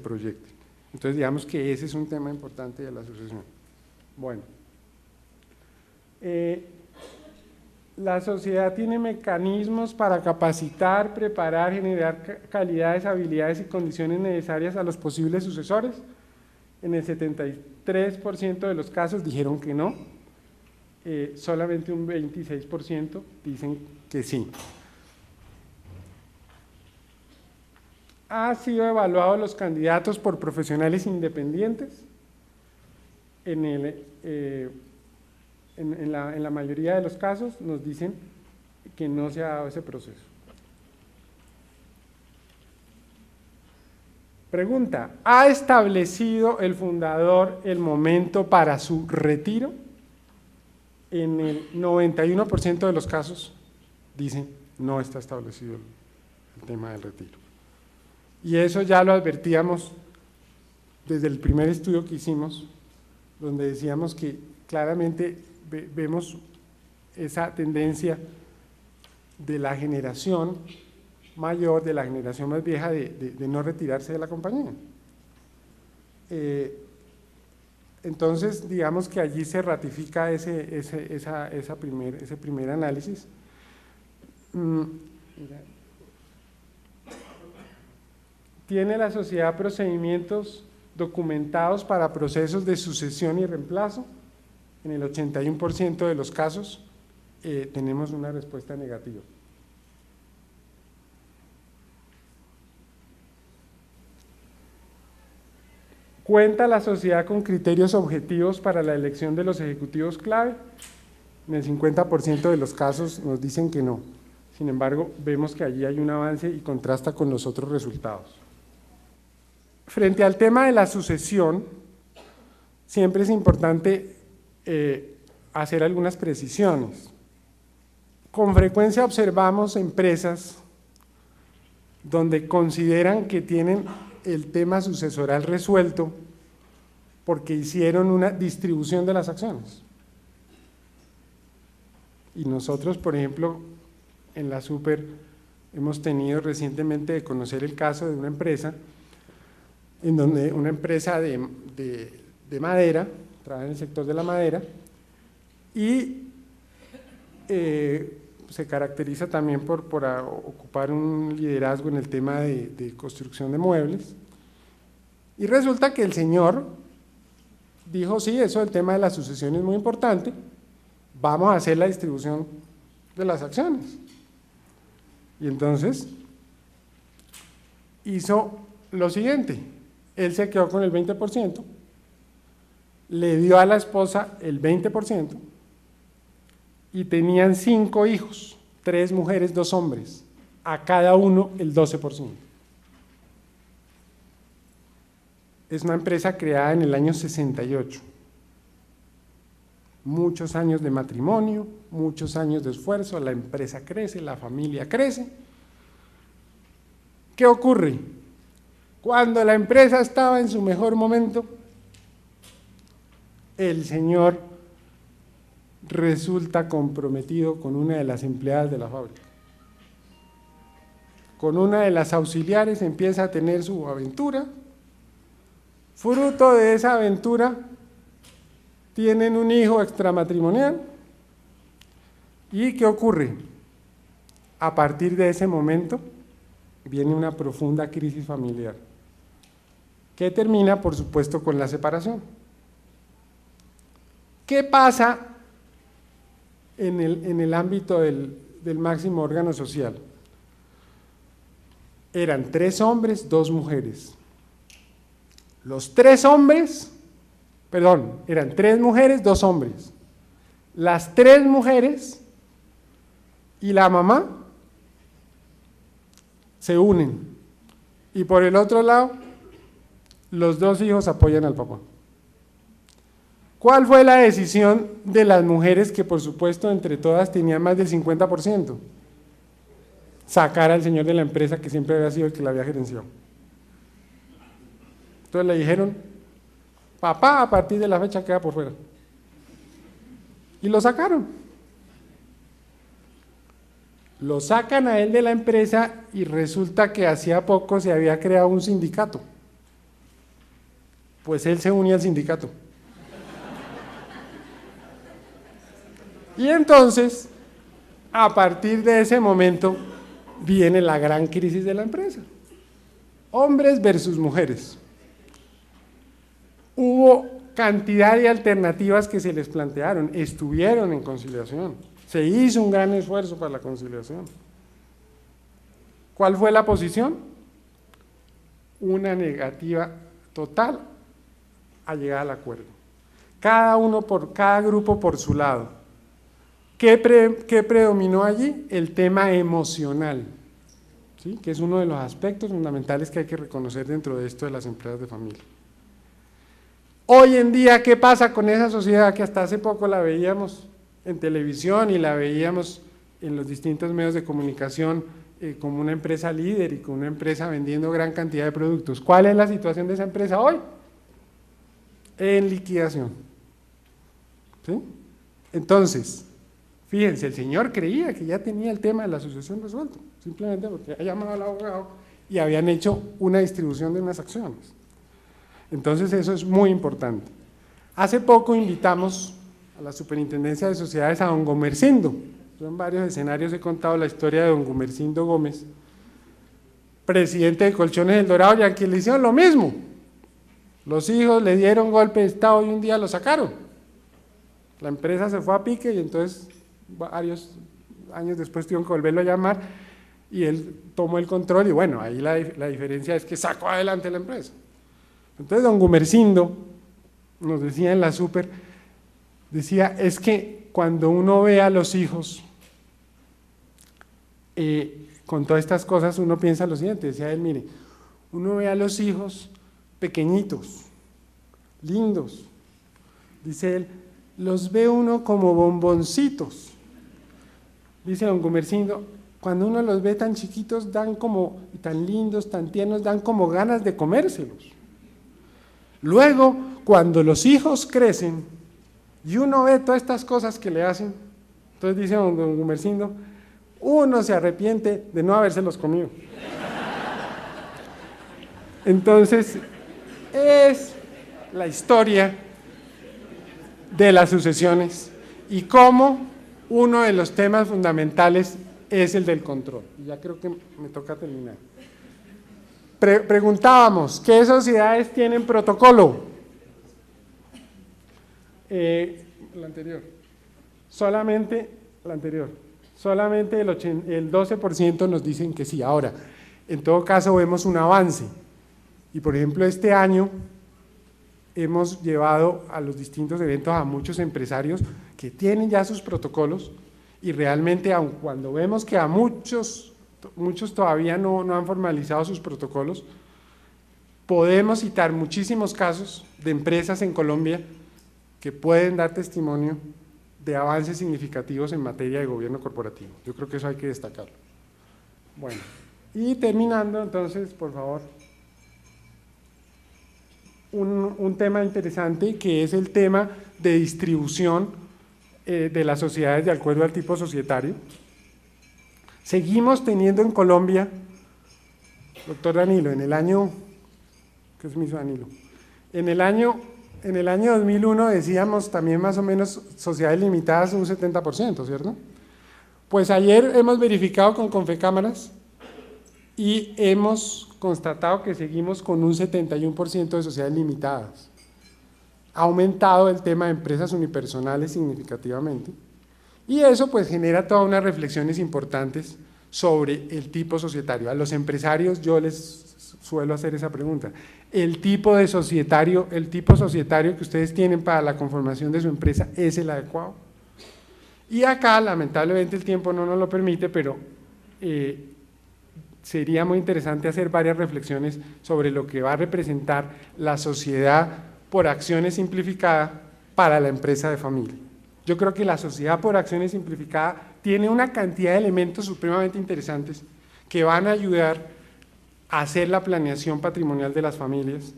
proyecte. Entonces digamos que ese es un tema importante de la sucesión. Bueno, la sociedad tiene mecanismos para capacitar, preparar, generar calidades, habilidades y condiciones necesarias a los posibles sucesores. En el 73% de los casos dijeron que no, solamente un 26% dicen que sí. ¿Ha sido evaluado los candidatos por profesionales independientes? En la mayoría de los casos nos dicen que no se ha dado ese proceso. Pregunta, ¿ha establecido el fundador el momento para su retiro? En el 91% de los casos dicen no está establecido el tema del retiro. Y eso ya lo advertíamos desde el primer estudio que hicimos, donde decíamos que claramente vemos esa tendencia de la generación mayor, de la generación más vieja, de no retirarse de la compañía. Entonces, digamos que allí se ratifica ese primer análisis. ¿Tiene la sociedad procedimientos documentados para procesos de sucesión y reemplazo? En el 81% de los casos tenemos una respuesta negativa. ¿Cuenta la sociedad con criterios objetivos para la elección de los ejecutivos clave? En el 50% de los casos nos dicen que no. Sin embargo, vemos que allí hay un avance y contrasta con los otros resultados. Frente al tema de la sucesión, siempre es importante hacer algunas precisiones. Con frecuencia observamos empresas donde consideran que tienen el tema sucesoral resuelto porque hicieron una distribución de las acciones. Y nosotros, por ejemplo, en la Super hemos tenido recientemente de conocer el caso de una empresa en donde una empresa de madera, trabaja en el sector de la madera, y se caracteriza también por ocupar un liderazgo en el tema de construcción de muebles, y resulta que el señor dijo, sí, eso del tema de la sucesión es muy importante, vamos a hacer la distribución de las acciones. Y entonces hizo lo siguiente, él se quedó con el 20%, le dio a la esposa el 20%, y tenían 5 hijos, 3 mujeres, 2 hombres, a cada uno el 12%. Es una empresa creada en el año 68. Muchos años de matrimonio, muchos años de esfuerzo, la empresa crece, la familia crece. ¿Qué ocurre? Cuando la empresa estaba en su mejor momento, el señor resulta comprometido con una de las empleadas de la fábrica. Con una de las auxiliares empieza a tener su aventura. Fruto de esa aventura, tienen un hijo extramatrimonial. ¿Y qué ocurre? A partir de ese momento, viene una profunda crisis familiar, que termina, por supuesto, con la separación. ¿Qué pasa en el ámbito del máximo órgano social? Eran 3 hombres, 2 mujeres. Los 3 hombres, perdón, eran 3 mujeres, 2 hombres. Las 3 mujeres y la mamá se unen. Y por el otro lado, los 2 hijos apoyan al papá. ¿Cuál fue la decisión de las mujeres que, por supuesto, entre todas tenían más del 50%? Sacar al señor de la empresa que siempre había sido el que la había gerenciado. Entonces le dijeron, papá a partir de la fecha queda por fuera. Y lo sacaron. Lo sacan a él de la empresa y resulta que hacía poco se había creado un sindicato Pues él se unía al sindicato. Y entonces, a partir de ese momento, viene la gran crisis de la empresa. Hombres versus mujeres. Hubo cantidad de alternativas que se les plantearon, estuvieron en conciliación, se hizo un gran esfuerzo para la conciliación. ¿Cuál fue la posición? Una negativa total a llegar al acuerdo. Cada grupo por su lado. ¿Qué predominó allí? El tema emocional, ¿sí? Que es uno de los aspectos fundamentales que hay que reconocer dentro de esto de las empresas de familia. Hoy en día, ¿qué pasa con esa sociedad que hasta hace poco la veíamos en televisión y la veíamos en los distintos medios de comunicación como una empresa líder y como una empresa vendiendo gran cantidad de productos? ¿Cuál es la situación de esa empresa hoy? En liquidación, ¿sí? Entonces, fíjense, el señor creía que ya tenía el tema de la sucesión resuelto, simplemente porque había llamado al abogado y habían hecho una distribución de unas acciones. Entonces eso es muy importante. Hace poco invitamos a la Superintendencia de Sociedades a don Gumersindo. Yo en varios escenarios he contado la historia de don Gumersindo Gómez, presidente de Colchones del Dorado, y a quien le hicieron lo mismo. Los hijos le dieron golpe de estado y un día lo sacaron. La empresa se fue a pique y entonces varios años después tuvieron que volverlo a llamar y él tomó el control y bueno, ahí la diferencia es que sacó adelante la empresa. Entonces don Gumersindo nos decía en la Super, decía, es que cuando uno ve a los hijos con todas estas cosas, uno piensa lo siguiente, decía él, mire, uno ve a los hijos pequeñitos, lindos, dice él, los ve uno como bomboncitos, dice don Gumersindo, cuando uno los ve tan chiquitos, dan como, tan lindos, tan tiernos, dan como ganas de comérselos. Luego, cuando los hijos crecen y uno ve todas estas cosas que le hacen, entonces dice don Gumersindo, uno se arrepiente de no habérselos comido. Entonces, es la historia de las sucesiones y cómo uno de los temas fundamentales es el del control. Ya creo que me toca terminar. Preguntábamos, ¿qué sociedades tienen protocolo? La anterior. Solamente el 12% nos dicen que sí. Ahora, en todo caso vemos un avance. Y por ejemplo, este año hemos llevado a los distintos eventos a muchos empresarios que tienen ya sus protocolos y realmente, aun cuando vemos que a muchos todavía no han formalizado sus protocolos, podemos citar muchísimos casos de empresas en Colombia que pueden dar testimonio de avances significativos en materia de gobierno corporativo. Yo creo que eso hay que destacarlo. Bueno, y terminando entonces, por favor, un tema interesante que es el tema de distribución de las sociedades de acuerdo al tipo societario. Seguimos teniendo en Colombia, doctor Danilo, en el año, ¿qué se me hizo Danilo? En el año 2001 decíamos también más o menos sociedades limitadas un 70%, ¿cierto? Pues ayer hemos verificado con Confecámaras y hemos constatado que seguimos con un 71% de sociedades limitadas. Ha aumentado el tema de empresas unipersonales significativamente y eso pues genera todas unas reflexiones importantes sobre el tipo societario. A los empresarios yo les suelo hacer esa pregunta. ¿El tipo societario que ustedes tienen para la conformación de su empresa es el adecuado? Y acá lamentablemente el tiempo no nos lo permite, pero sería muy interesante hacer varias reflexiones sobre lo que va a representar la sociedad por acciones simplificada para la empresa de familia. Yo creo que la sociedad por acciones simplificada tiene una cantidad de elementos supremamente interesantes que van a ayudar a hacer la planeación patrimonial de las familias,